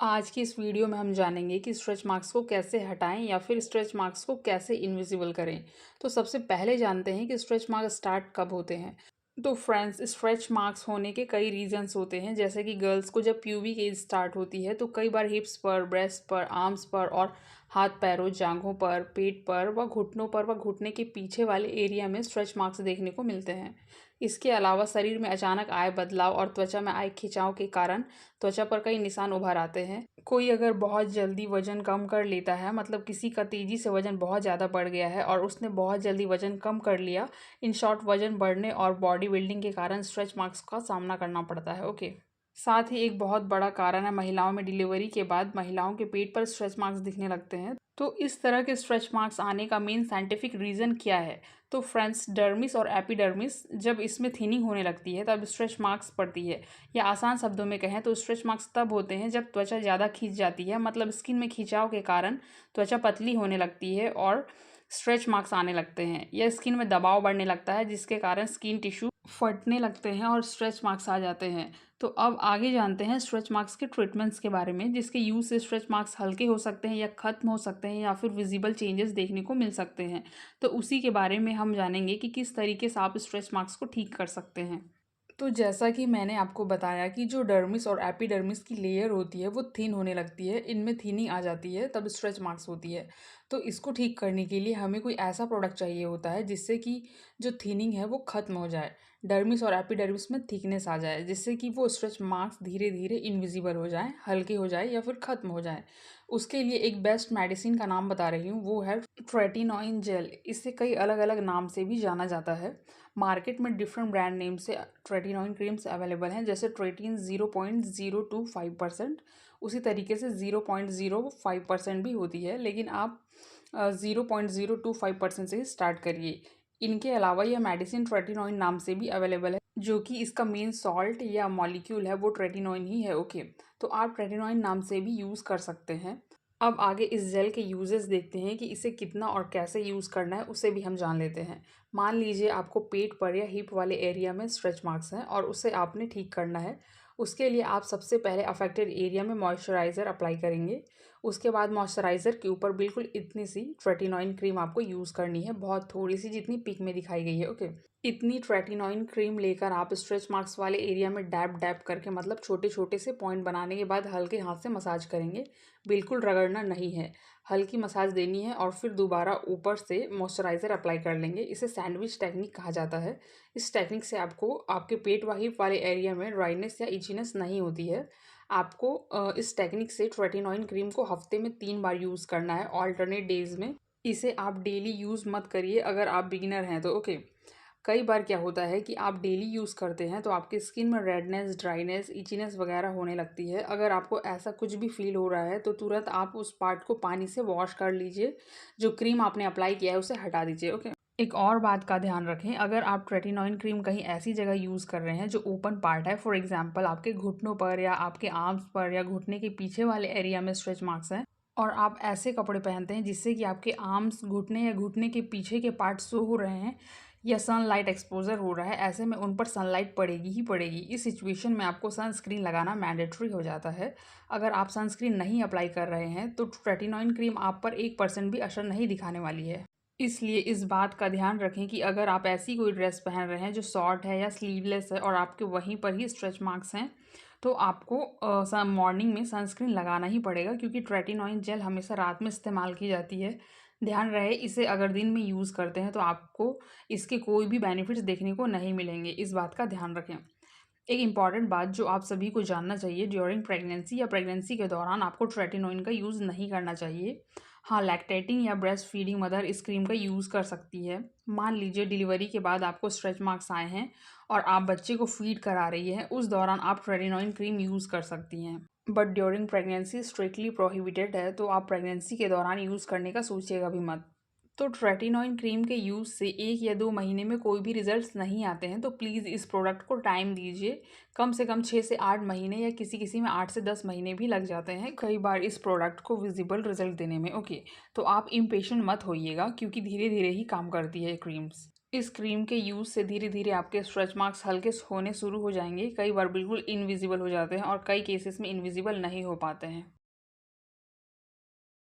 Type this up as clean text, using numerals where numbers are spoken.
आज की इस वीडियो में हम जानेंगे कि स्ट्रेच मार्क्स को कैसे हटाएं या फिर स्ट्रेच मार्क्स को कैसे इनविजिबल करें। तो सबसे पहले जानते हैं कि स्ट्रेच मार्क्स स्टार्ट कब होते हैं। तो फ्रेंड्स, स्ट्रेच मार्क्स होने के कई रीजंस होते हैं, जैसे कि गर्ल्स को जब प्यूबिक एज स्टार्ट होती है तो कई बार हिप्स पर, ब्रेस्ट पर, आर्म्स पर और हाथ पैरों, जांघों पर, पेट पर व घुटनों पर व घुटने के पीछे वाले एरिया में स्ट्रेच मार्क्स देखने को मिलते हैं। इसके अलावा शरीर में अचानक आए बदलाव और त्वचा में आए खिंचाव के कारण त्वचा पर कई निशान उभर आते हैं। कोई अगर बहुत जल्दी वजन कम कर लेता है, मतलब किसी का तेजी से वजन बहुत ज़्यादा बढ़ गया है और उसने बहुत जल्दी वजन कम कर लिया, इन शॉर्ट वजन बढ़ने और बॉडी बिल्डिंग के कारण स्ट्रेच मार्क्स का सामना करना पड़ता है। ओके। साथ ही एक बहुत बड़ा कारण है, महिलाओं में डिलीवरी के बाद महिलाओं के पेट पर स्ट्रेच मार्क्स दिखने लगते हैं। तो इस तरह के स्ट्रेच मार्क्स आने का मेन साइंटिफिक रीज़न क्या है? तो फ्रेंड्स, डर्मिस और एपिडर्मिस जब इसमें थिनिंग होने लगती है तब स्ट्रेच मार्क्स पड़ती है। या आसान शब्दों में कहें तो स्ट्रेच मार्क्स तब होते हैं जब त्वचा ज़्यादा खींच जाती है, मतलब स्किन में खिंचाव के कारण त्वचा पतली होने लगती है और स्ट्रेच मार्क्स आने लगते हैं। या स्किन में दबाव बढ़ने लगता है जिसके कारण स्किन टिश्यू फटने लगते हैं और स्ट्रेच मार्क्स आ जाते हैं। तो अब आगे जानते हैं स्ट्रेच मार्क्स के ट्रीटमेंट्स के बारे में, जिसके यूज़ से स्ट्रेच मार्क्स हल्के हो सकते हैं या ख़त्म हो सकते हैं या फिर विजिबल चेंजेस देखने को मिल सकते हैं। तो उसी के बारे में हम जानेंगे कि किस तरीके से आप स्ट्रेच मार्क्स को ठीक कर सकते हैं। तो जैसा कि मैंने आपको बताया कि जो डर्मिस और एपिडर्मिस की लेयर होती है वो थिन होने लगती है, इनमें थिनिंग आ जाती है, तब स्ट्रेच मार्क्स होती है। तो इसको ठीक करने के लिए हमें कोई ऐसा प्रोडक्ट चाहिए होता है जिससे कि जो थिनिंग है वो ख़त्म हो जाए, डर्मिस और एपिडर्मिस में थिकनेस आ जाए, जिससे कि वो स्ट्रेच मार्क्स धीरे धीरे इनविजिबल हो जाए, हल्के हो जाए या फिर ख़त्म हो जाए। उसके लिए एक बेस्ट मेडिसिन का नाम बता रही हूँ, वो है ट्रेटिनोइन जेल। इसे कई अलग अलग नाम से भी जाना जाता है। मार्केट में डिफरेंट ब्रांड नेम से ट्रेटिनोइन क्रीम्स अवेलेबल हैं, जैसे ट्रेटिन 0.025%, उसी तरीके से 0.05% भी होती है, लेकिन आप 0.025% से ही स्टार्ट करिए। इनके अलावा यह मेडिसिन ट्रेटिनोइन नाम से भी अवेलेबल है, जो कि इसका मेन सॉल्ट या मॉलिक्यूल है वो ट्रेटिनोइन ही है। ओके। तो आप ट्रेटिनोइन नाम से भी यूज़ कर सकते हैं। अब आगे इस जेल के यूजेस देखते हैं कि इसे कितना और कैसे यूज़ करना है, उसे भी हम जान लेते हैं। मान लीजिए आपको पेट पर या हिप वाले एरिया में स्ट्रेच मार्क्स हैं और उसे आपने ठीक करना है। उसके लिए आप सबसे पहले अफेक्टेड एरिया में मॉइस्चराइज़र अप्लाई करेंगे। उसके बाद मॉइस्चराइज़र के ऊपर बिल्कुल इतनी सी ट्रेटिनोइन क्रीम आपको यूज़ करनी है, बहुत थोड़ी सी, जितनी पिक में दिखाई गई है। ओके। इतनी ट्रेटिनोइन क्रीम लेकर आप स्ट्रेच मार्क्स वाले एरिया में डैब डैब करके, मतलब छोटे छोटे से पॉइंट बनाने के बाद हल्के हाथ से मसाज करेंगे। बिल्कुल रगड़ना नहीं है, हल्की मसाज देनी है और फिर दोबारा ऊपर से मॉइस्चराइज़र अप्लाई कर लेंगे। इसे सैंडविच टेक्निक कहा जाता है। इस टेक्निक से आपको आपके पेट व हिप वाले एरिया में ड्राइनेस या इचीनेस नहीं होती है। आपको इस टेक्निक से ट्रेटिनोइन क्रीम को हफ्ते में 3 बार यूज़ करना है, ऑल्टरनेट डेज में। इसे आप डेली यूज़ मत करिए अगर आप बिगिनर हैं तो। ओके। कई बार क्या होता है कि आप डेली यूज़ करते हैं तो आपकी स्किन में रेडनेस, ड्राइनेस, इचीनेस वगैरह होने लगती है। अगर आपको ऐसा कुछ भी फील हो रहा है तो तुरंत आप उस पार्ट को पानी से वॉश कर लीजिए, जो क्रीम आपने अप्लाई किया है उसे हटा दीजिए। ओके। एक और बात का ध्यान रखें, अगर आप ट्रेटिनोइन क्रीम कहीं ऐसी जगह यूज़ कर रहे हैं जो ओपन पार्ट है, फॉर एग्जांपल आपके घुटनों पर या आपके आर्म्स पर या घुटने के पीछे वाले एरिया में स्ट्रेच मार्क्स हैं, और आप ऐसे कपड़े पहनते हैं जिससे कि आपके आर्म्स, घुटने या घुटने के पीछे के पार्ट शो हो रहे हैं या सनलाइट एक्सपोजर हो रहा है, ऐसे में उन पर सनलाइट पड़ेगी ही पड़ेगी। इस सिचुएशन में आपको सनस्क्रीन लगाना मैंडेटरी हो जाता है। अगर आप सनस्क्रीन नहीं अप्लाई कर रहे हैं तो ट्रेटिनोइन क्रीम आप पर 1% भी असर नहीं दिखाने वाली है। इसलिए इस बात का ध्यान रखें कि अगर आप ऐसी कोई ड्रेस पहन रहे हैं जो शॉर्ट है या स्लीवलेस है और आपके वहीं पर ही स्ट्रेच मार्क्स हैं, तो आपको मॉर्निंग में सनस्क्रीन लगाना ही पड़ेगा, क्योंकि ट्रेटिनोइन जेल हमेशा रात में इस्तेमाल की जाती है। ध्यान रहे, इसे अगर दिन में यूज़ करते हैं तो आपको इसके कोई भी बेनिफिट्स देखने को नहीं मिलेंगे, इस बात का ध्यान रखें। एक इम्पॉर्टेंट बात जो आप सभी को जानना चाहिए, ड्यूरिंग प्रेगनेंसी या प्रेगनेंसी के दौरान आपको ट्रेटिनोइन का यूज़ नहीं करना चाहिए। हाँ, लैक्टेटिंग या ब्रेस्ट फीडिंग मदर इस क्रीम का यूज़ कर सकती है। मान लीजिए डिलीवरी के बाद आपको स्ट्रेच मार्क्स आए हैं और आप बच्चे को फीड करा रही हैं, उस दौरान आप ट्रेटिनोइन क्रीम यूज़ कर सकती हैं। But during pregnancy strictly prohibited है, तो आप प्रेगनेंसी के दौरान यूज़ करने का सोचिएगा भी मत। तो ट्रेटिनोइन क्रीम के यूज़ से 1 या 2 महीने में कोई भी रिजल्ट्स नहीं आते हैं, तो प्लीज़ इस प्रोडक्ट को टाइम दीजिए। कम से कम 6 से 8 महीने या किसी किसी में 8 से 10 महीने भी लग जाते हैं कई बार इस प्रोडक्ट को विजिबल रिजल्ट देने में। ओके। तो आप इम्पेशेंट मत होइएगा, क्योंकि धीरे धीरे ही काम करती है क्रीम्स। इस क्रीम के यूज़ से धीरे धीरे आपके स्ट्रेच मार्क्स हल्के होने शुरू हो जाएंगे, कई बार बिल्कुल इनविजिबल हो जाते हैं और कई केसेस में इनविजिबल नहीं हो पाते हैं।